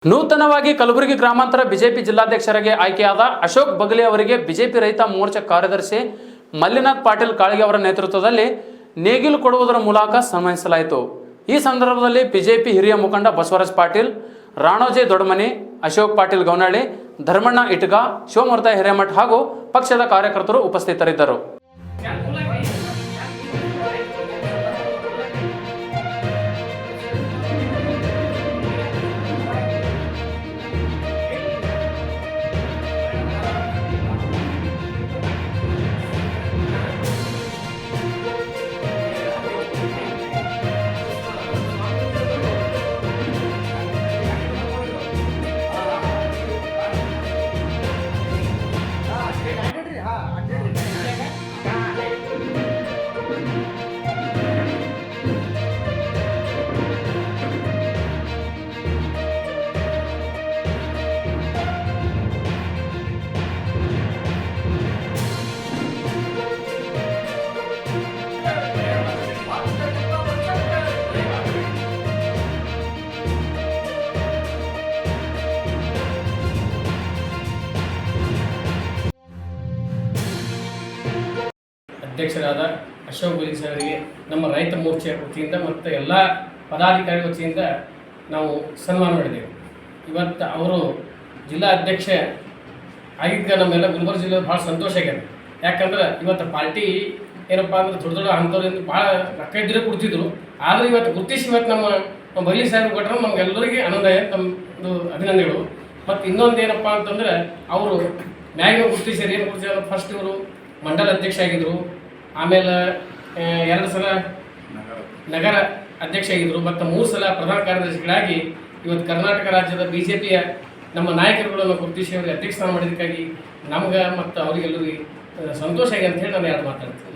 ನೂತನವಾಗಿ ಕಲಬುರಗಿ ಗ್ರಾಮಾಂತರ ಬಿಜೆಪಿ ಜಿಲ್ಲಾಧ್ಯಕ್ಷರಾಗಿ ಆಯ್ಕೆಯಾದ ಅಶೋಕ್ ಬಗಲಿ ಅವರಿಗೆ ಬಿಜೆಪಿ ರೈತ ಮೋರ್ಚಾ ಕಾರ್ಯದರ್ಶಿ ಮಲ್ಲಿನಾಥ್ ಪಾಟೀಲ್ ಕಾಳಗೆ ಅವರ ನೇತೃತ್ವದಲ್ಲಿ ನೇಗಿಲು ಕೊಡುವುದರ ಮೂಲಕ ಸನ್ಮಾನಿಸಲಾಯಿತು। ಈ ಸಂದರ್ಭದಲ್ಲಿ ಬಿಜೆಪಿ ಹಿರಿಯ ಮುಖಂಡ ಬಸವರಾಜ್ ಪಾಟೀಲ್, ರಾಣೋಜೆ ದೊಡ್ಡಮನಿ, ಅಶೋಕ್ ಪಾಟೀಲ್ ಗೌನಹಳ್ಳಿ, ಧರ್ಮಣ್ಣ ಇಟಗ, ಶಿವಮೂರ್ತ ಹಿರೇಮಠ ಹಾಗೂ ಪಕ್ಷದ ಕಾರ್ಯಕರ್ತರು ಉಪಸ್ಥಿತರಿದ್ದರು। ಅಧ್ಯಕ್ಷರಾದ ಅಶೋಕ್ ಬಗಲಿ ಅವರಿಗೆ ನಮ್ಮ ರೈತ ಮೋರ್ಚೆ ವತಿಯಿಂದ ಮತ್ತು ಎಲ್ಲ ಪದಾಧಿಕಾರಿ ವತಿಯಿಂದ ನಾವು ಸನ್ಮಾನ ಮಾಡಿದ್ದೇವೆ। ಇವತ್ತು ಅವರು ಜಿಲ್ಲಾ ಅಧ್ಯಕ್ಷ ಆಗಿದ್ದ ನಮ್ಮೆಲ್ಲ ಗುಲ್ಬರ್ಗ ಜಿಲ್ಲೆ ಭಾಳ ಸಂತೋಷ ಆಗ್ಯದ। ಯಾಕಂದ್ರೆ ಇವತ್ತು ಪಾರ್ಟಿ ಏನಪ್ಪ ಅಂದ್ರೆ ದೊಡ್ಡ ದೊಡ್ಡ ಅಂಥವ್ರಿಂದ ಭಾಳ ರೊಕ್ಕ ಇದ್ದರೆ ಕೊಡ್ತಿದ್ರು, ಆದರೆ ಇವತ್ತು ಗುರುತಿಸಿ ಇವತ್ತು ನಮ್ಮ ಬಗಲಿ ಸಾಹೇಬ್ ಕೊಟ್ಟರೆ ನಮಗೆಲ್ಲರಿಗೆ ಆನಂದ ನಮ್ಮದು ಅಭಿನಂದನೆಗಳು। ಮತ್ತು ಇನ್ನೊಂದು ಏನಪ್ಪ ಅಂತಂದ್ರೆ ಅವರು ಮ್ಯಾಗಿನ ಗುರುತಿಸಿದ್ರು, ಏನು ಗುರುತಿಸಿದ್ರು, ಫಸ್ಟ್ ಇವರು ಮಂಡಲ ಅಧ್ಯಕ್ಷ ಆಗಿದ್ದರು, ಆಮೇಲೆ 2 ಸಲ ನಗರ ಅಧ್ಯಕ್ಷ ಆಗಿದ್ದರು ಮತ್ತು 3 ಸಲ ಪ್ರಧಾನ ಕಾರ್ಯದರ್ಶಿಗಳಾಗಿ ಇವತ್ತು ಕರ್ನಾಟಕ ರಾಜ್ಯದ ಬಿಜೆಪಿಯ ನಮ್ಮ ನಾಯಕರುಗಳನ್ನು ಗುರುತಿಸಿ ಅವರಿಗೆ ಅಧ್ಯಕ್ಷ ಸ್ಥಾನ ಮಾಡಿದ್ದಕ್ಕಾಗಿ ನಮ್ಗೆ ಮತ್ತು ಅವರಿಗೆಲ್ಲರಿಗೆ ಸಂತೋಷ ಆಗಿ ಅಂತ ಹೇಳಿ ನಾನು ಯಾರು ಮಾತಾಡ್ತೀನಿ।